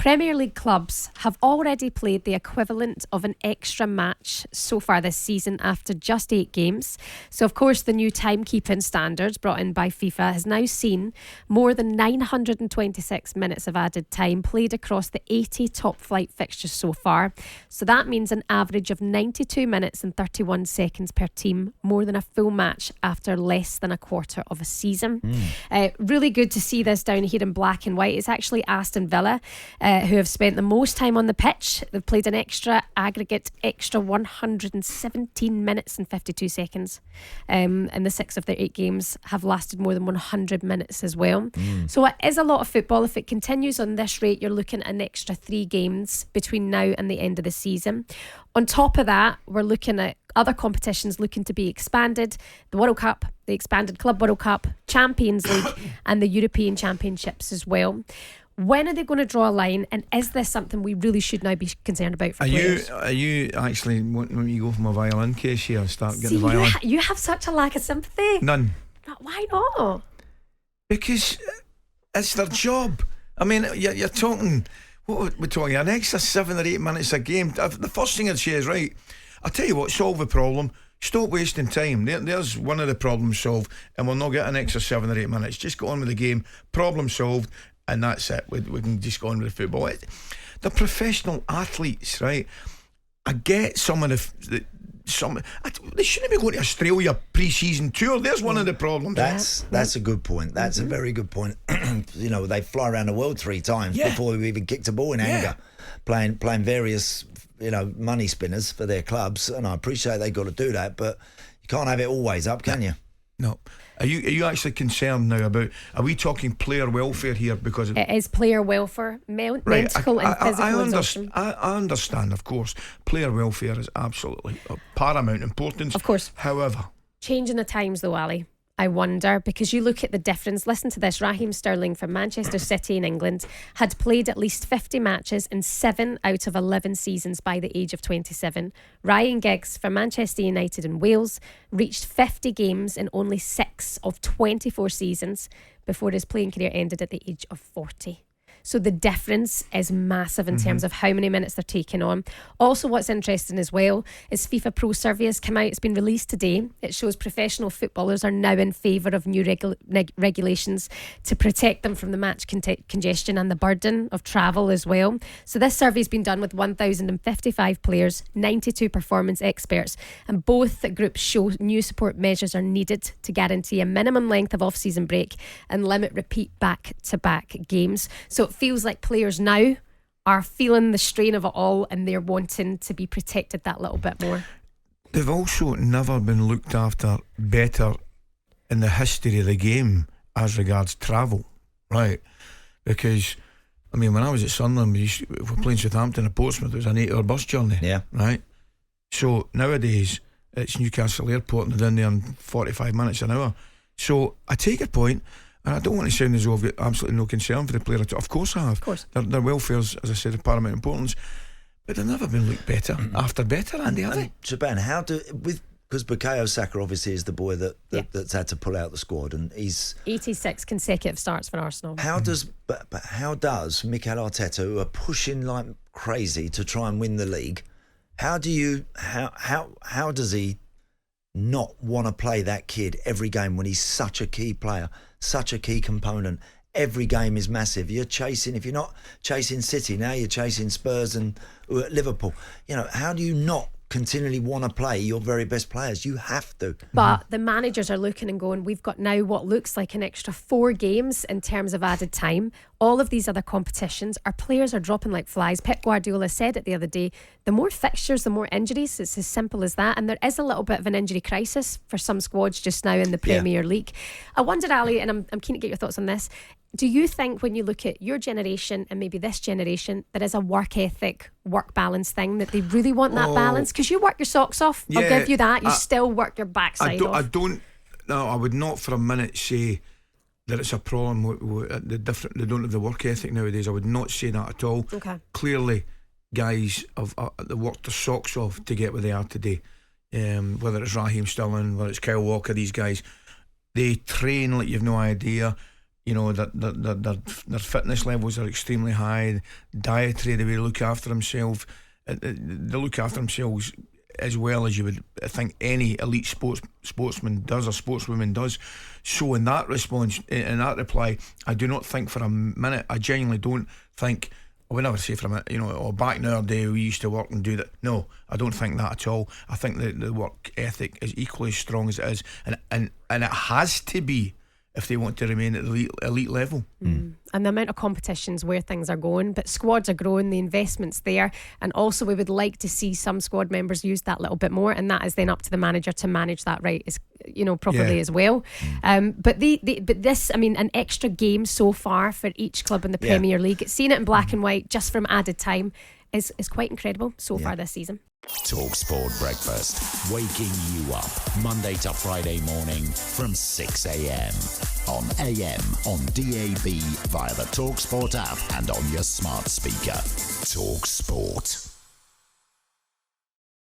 Premier League clubs have already played the equivalent of an extra match so far this season after just 8 games. So, of course, the new timekeeping standard brought in by FIFA has now seen more than 926 minutes of added time played across the 80 top-flight fixtures so far. So that means an average of 92 minutes and 31 seconds per team, more than a full match after less than a quarter of a season. Really good to see this down here in black and white. It's actually Aston Villa who have spent the most time on the pitch. They've played an extra 117 minutes and 52 seconds. And the 6 of their 8 games have lasted more than 100 minutes as well. So it is a lot of football. If it continues on this rate, you're looking at an extra 3 games between now and the end of the season. On top of that, we're looking at other competitions looking to be expanded. The World Cup, the expanded Club World Cup, Champions League and the European Championships as well. When are they going to draw a line, and is this something we really should now be concerned about for players? Are you actually wanting me to go from a violin case here and start getting the violin? You have such a lack of sympathy. None. Why not? Because it's their job. I mean, you're talking, what we're talking, an extra 7 or 8 minutes a game. The first thing I'd say is, right, I'll tell you what, solve the problem. Stop wasting time. There's one of the problems solved, and we'll not get an extra 7 or 8 minutes. Just go on with the game. Problem solved. And that's it. We can just go on with the football. The professional athletes, right? I get some of they shouldn't be going to Australia pre-season tour. There's one of the problems. That's a good point. That's a very good point. You know, they fly around the world 3 times before we even kicked a ball in anger, playing various money spinners for their clubs. And I appreciate they got to do that, but you can't have it always up, can you? No. Are you actually concerned now about, are we talking player welfare here? Because it is player welfare, mental and physical exhaustion. I understand, of course, player welfare is absolutely of paramount importance. Of course. However, changing the times though, Ali, I wonder, because you look at the difference. Listen to this. Raheem Sterling from Manchester City in England had played at least 50 matches in 7 out of 11 seasons by the age of 27. Ryan Giggs from Manchester United in Wales reached 50 games in only 6 of 24 seasons before his playing career ended at the age of 40. So the difference is massive in terms of how many minutes they're taking on. Also, what's interesting as well is FIFA Pro Survey has come out. It's been released today. It shows professional footballers are now in favour of new regulations to protect them from the match congestion and the burden of travel as well. So this survey's been done with 1,055 players, 92 performance experts, and both groups show new support measures are needed to guarantee a minimum length of off-season break and limit repeat back-to-back games. So it feels like players now are feeling the strain of it all, and they're wanting to be protected that little bit more. They've also never been looked after better in the history of the game as regards travel, right? Because, I mean, when I was at Sunderland, we were playing Southampton and Portsmouth, it was an 8-hour bus journey, right? So nowadays it's Newcastle Airport and they're down there in 45 minutes an hour. So I take your point, and I don't want to sound as though I've got absolutely no concern for the player at all. Of course I have. Of course. Their welfare's, as I said, of paramount importance. But they've never been looked better after better, Andy, have they? Shaban, because Bukayo Saka obviously is the boy that's had to pull out the squad, and he's 86 consecutive starts for Arsenal. How does Mikel Arteta, who are pushing like crazy to try and win the league, how does he not want to play that kid every game when he's such a key player, such a key component? Every game is massive. You're chasing, if you're not chasing City, now you're chasing Spurs and Liverpool. You know, how do you not continually want to play your very best players? You have to. But the managers are looking and going, we've got now what looks like an extra 4 games in terms of added time. All of these other competitions, our players are dropping like flies. Pep Guardiola said it the other day, the more fixtures, the more injuries. It's as simple as that. And there is a little bit of an injury crisis for some squads just now in the Premier League. I wondered, Ali, and I'm keen to get your thoughts on this, do you think when you look at your generation and maybe this generation, there is a work ethic, work balance thing, that they really want that balance? Because you work your socks off. I'll give you that. You still work your backside off. I would not for a minute say that it's a problem with they don't have the work ethic nowadays. I would not say that at all. Okay. Clearly guys have they worked their socks off to get where they are today, whether it's Raheem Sterling, whether it's Kyle Walker, these guys, they train like you've no idea. You know, their fitness levels are extremely high. Dietary, the way they look after themselves, they look after themselves as well as you would think any elite sportsman does or sportswoman does. So in that response, in that reply, I do not think for a minute, I genuinely don't think, I would never say for a minute, you know, oh, back in our day we used to work and do that. No, I don't think that at all. I think that the work ethic is equally as strong as it is, and it has to be if they want to remain at the elite level. And the amount of competitions where things are going, but squads are growing, the investment's there, and also we would like to see some squad members use that little bit more, and that is then up to the manager to manage that properly as well. But this, I mean, an extra game so far for each club in the Premier League, seeing it in black and white just from added time is quite incredible so far this season. TalkSPORT Breakfast, waking you up Monday to Friday morning from 6 a.m. on AM, on DAB, via the TalkSPORT app and on your smart speaker. TalkSPORT.